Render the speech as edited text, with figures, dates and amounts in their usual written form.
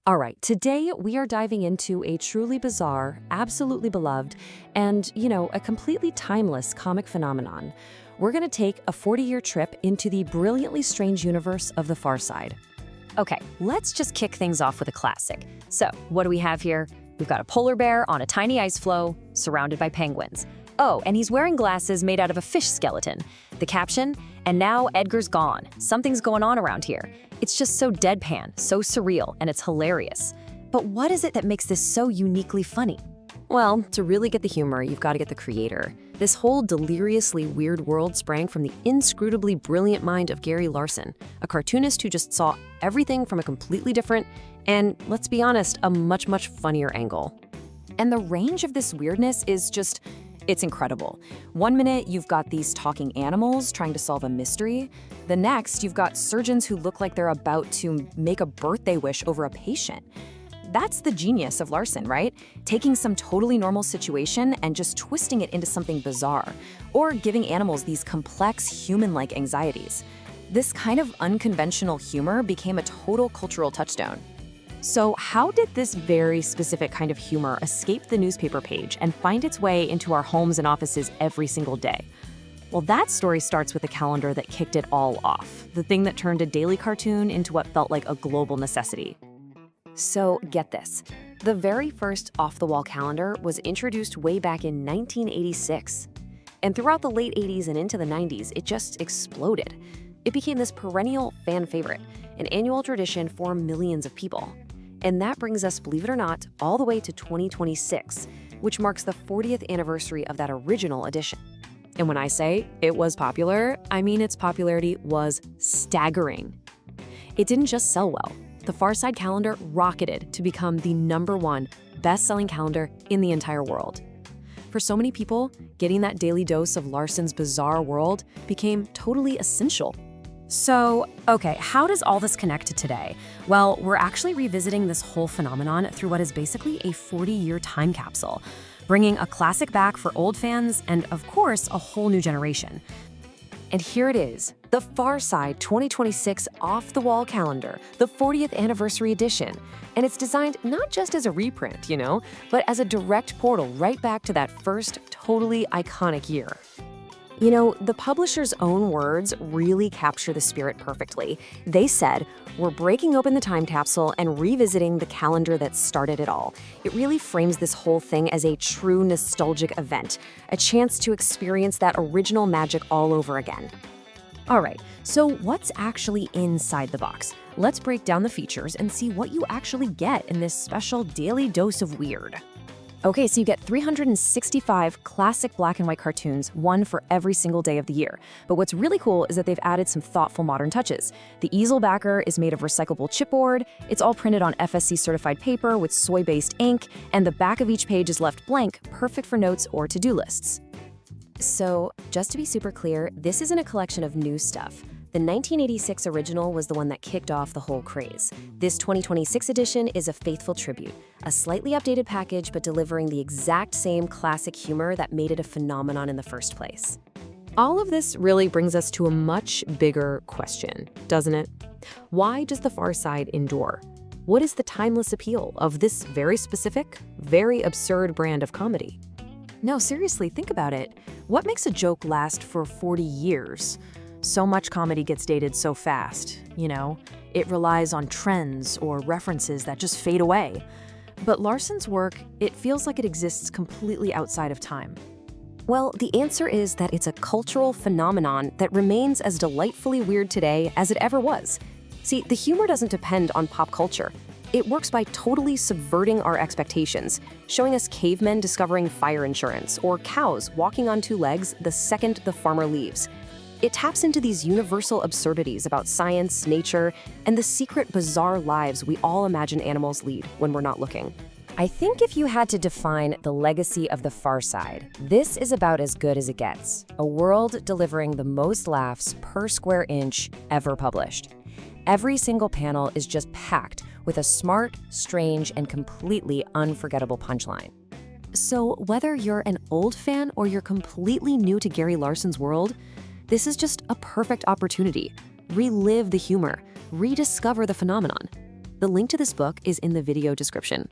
All right, today we are diving into a truly bizarre, absolutely beloved, and, a completely timeless comic phenomenon. We're going to take a 40-year trip into the brilliantly strange universe of the Far Side. Okay, let's just kick things off with a classic. So, what do we have here? We've got a polar bear on a tiny ice floe, surrounded by penguins. Oh, and he's wearing glasses made out of a fish skeleton. The caption, "And now Edgar's gone. Something's going on around here." It's just so deadpan, so surreal, and it's hilarious. But what is it that makes this so uniquely funny? Well, to really get the humor, you've got to get the creator. This whole deliriously weird world sprang from the inscrutably brilliant mind of Gary Larson, a cartoonist who just saw everything from a completely different and, let's be honest, a much, much funnier angle. And the range of this weirdness is just, it's incredible. One minute, you've got these talking animals trying to solve a mystery. The next, you've got surgeons who look like they're about to make a birthday wish over a patient. That's the genius of Larson, right? Taking some totally normal situation and just twisting it into something bizarre, or giving animals these complex human-like anxieties. This kind of unconventional humor became a total cultural touchstone. So how did this very specific kind of humor escape the newspaper page and find its way into our homes and offices every single day? Well, that story starts with a calendar that kicked it all off, the thing that turned a daily cartoon into what felt like a global necessity. So get this, the very first off-the-wall calendar was introduced way back in 1986. And throughout the late 80s and into the 90s, it just exploded. It became this perennial fan favorite, an annual tradition for millions of people. And that brings us, believe it or not, all the way to 2026, which marks the 40th anniversary of that original edition. And when I say it was popular, I mean its popularity was staggering. It didn't just sell well. The Far Side calendar rocketed to become the #1 best-selling calendar in the entire world. For so many people, getting that daily dose of Larson's bizarre world became totally essential. So, okay, how does all this connect to today? Well, we're actually revisiting this whole phenomenon through what is basically a 40-year time capsule, bringing a classic back for old fans and, of course, a whole new generation. And here it is, the Far Side 2026 Off-The-Wall Calendar, the 40th anniversary edition. And it's designed not just as a reprint, but as a direct portal right back to that first totally iconic year. The publisher's own words really capture the spirit perfectly. They said, "We're breaking open the time capsule and revisiting the calendar that started it all." It really frames this whole thing as a true nostalgic event, a chance to experience that original magic all over again. All right, so what's actually inside the box? Let's break down the features and see what you actually get in this special daily dose of weird. Okay, so you get 365 classic black and white cartoons, one for every single day of the year. But what's really cool is that they've added some thoughtful modern touches. The easel backer is made of recyclable chipboard, it's all printed on FSC certified paper with soy-based ink, and the back of each page is left blank, perfect for notes or to-do lists. So, just to be super clear, this isn't a collection of new stuff. The 1986 original was the one that kicked off the whole craze. This 2026 edition is a faithful tribute, a slightly updated package but delivering the exact same classic humor that made it a phenomenon in the first place. All of this really brings us to a much bigger question, doesn't it? Why does the Far Side endure? What is the timeless appeal of this very specific, very absurd brand of comedy? No, seriously, think about it. What makes a joke last for 40 years? So much comedy gets dated so fast, It relies on trends or references that just fade away. But Larson's work, it feels like it exists completely outside of time. Well, the answer is that it's a cultural phenomenon that remains as delightfully weird today as it ever was. See, the humor doesn't depend on pop culture. It works by totally subverting our expectations, showing us cavemen discovering fire insurance or cows walking on two legs the second the farmer leaves. It taps into these universal absurdities about science, nature, and the secret, bizarre lives we all imagine animals lead when we're not looking. I think if you had to define the legacy of the Far Side, this is about as good as it gets. A world delivering the most laughs per square inch ever published. Every single panel is just packed with a smart, strange, and completely unforgettable punchline. So whether you're an old fan or you're completely new to Gary Larson's world, this is just a perfect opportunity. Relive the humor, rediscover the phenomenon. The link to this book is in the video description.